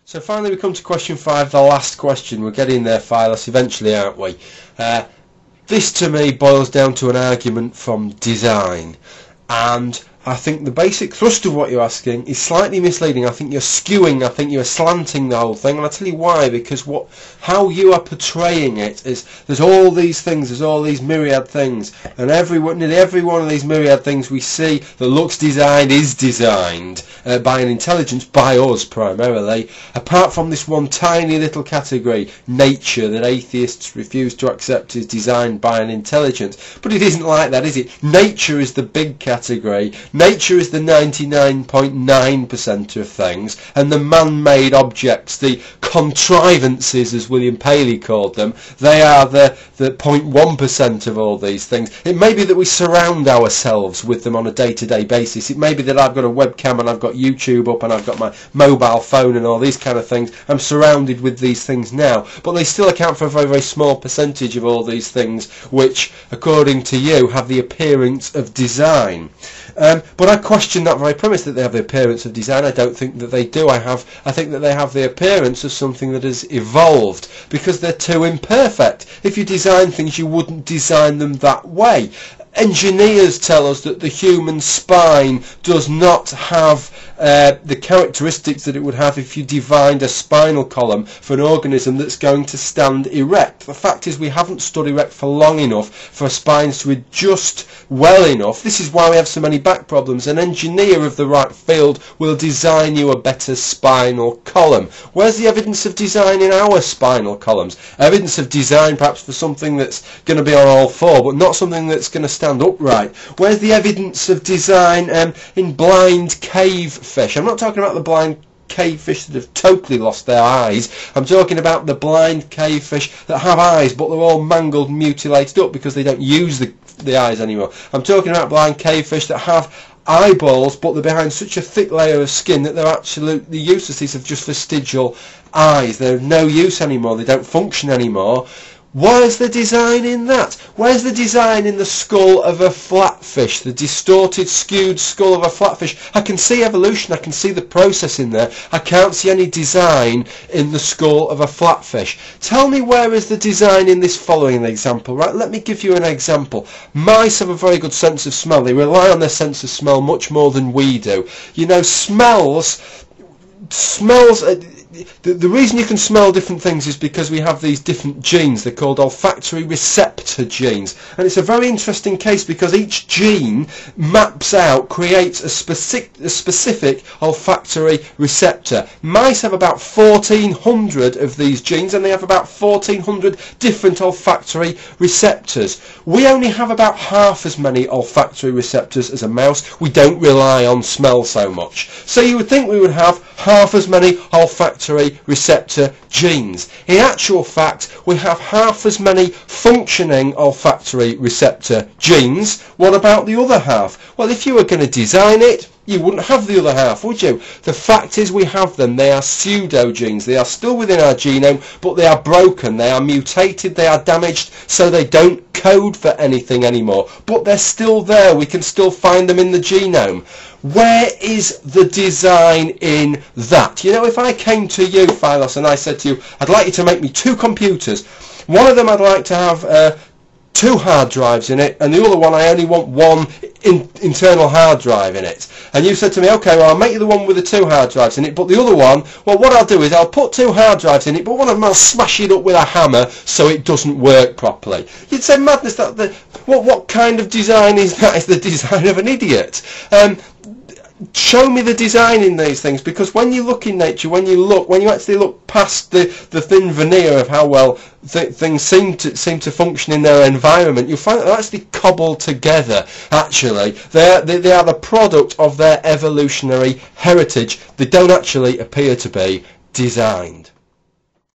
So finally we come to question 5, the last question. We're getting there, Philos, eventually, aren't we? This to me boils down to an argument from design, and I think the basic thrust of what you're asking is slightly misleading. I think you're skewing, I think you're slanting the whole thing, and I'll tell you why. Because how you are portraying it is, there's all these things, there's all these myriad things, and nearly every one of these myriad things we see that looks designed is designed by an intelligence, by us primarily, apart from this one tiny little category, nature, that atheists refuse to accept is designed by an intelligence. But it isn't like that, is it? Nature is the big category. Nature is the 99.9% of things, and the man-made objects, the contrivances, as William Paley called them, they are the 0.1% of all these things. It may be that we surround ourselves with them on a day-to-day basis. It may be that I've got a webcam and I've got YouTube up and I've got my mobile phone and all these kind of things. I'm surrounded with these things now, but they still account for a very, very small percentage of all these things which, according to you, have the appearance of design. But I question that very premise that they have the appearance of design. I don't think that they do. I think that they have the appearance of something that has evolved because they're too imperfect. If you design things, you wouldn't design them that way. Engineers tell us that the human spine does not have the characteristics that it would have if you designed a spinal column for an organism that's going to stand erect. The fact is we haven't stood erect for long enough for spines to adjust well enough. This is why we have so many back problems. An engineer of the right field will design you a better spinal column. Where's the evidence of design in our spinal columns? Evidence of design perhaps for something that's going to be on all four, but not something that's going to stand upright. Where's the evidence of design in blind cave fish? I'm not talking about the blind cave fish that have totally lost their eyes. I'm talking about the blind cave fish that have eyes but they're all mangled and mutilated up because they don't use the eyes anymore. I'm talking about blind cave fish that have eyeballs but they're behind such a thick layer of skin that they're absolutely useless. These are just vestigial eyes. They're of no use anymore. They don't function anymore. Where's the design in that? Where's the design in the skull of a flatfish, the distorted, skewed skull of a flatfish? I can see evolution, I can see the process in there. I can't see any design in the skull of a flatfish. Tell me where is the design in this following example, right? Let me give you an example. Mice have a very good sense of smell. They rely on their sense of smell much more than we do. You know, smells... The reason you can smell different things is because we have these different genes. They're called olfactory receptor genes, and it's a very interesting case because each gene maps out, creates a specific olfactory receptor. Mice have about 1,400 of these genes, and they have about 1,400 different olfactory receptors. We only have about half as many olfactory receptors as a mouse. We don't rely on smell so much. So you would think we would have half as many olfactory receptor genes. In actual fact, we have half as many functioning olfactory receptor genes. What about the other half? Well, if you were going to design it, you wouldn't have the other half, would you? The fact is we have them. They are pseudogenes. They are still within our genome, but they are broken. They are mutated. They are damaged, so they don't code for anything anymore. But they're still there. We can still find them in the genome. Where is the design in that? You know, if I came to you, Philos, and I said to you, I'd like you to make me 2 computers. One of them I'd like to have 2 hard drives in it, and the other one I only want 1 internal hard drive in it. And you said to me, okay, well, I'll make you the one with the 2 hard drives in it, but the other one, well, what I'll do is I'll put 2 hard drives in it, but one of them I'll smash it up with a hammer so it doesn't work properly. You'd say, madness, what kind of design is that? It's the design of an idiot. Show me the design in these things, because when you look in nature, when you actually look past the thin veneer of how well things seem to function in their environment, you'll find that they're actually cobbled together. Actually, they are the product of their evolutionary heritage. They don't actually appear to be designed.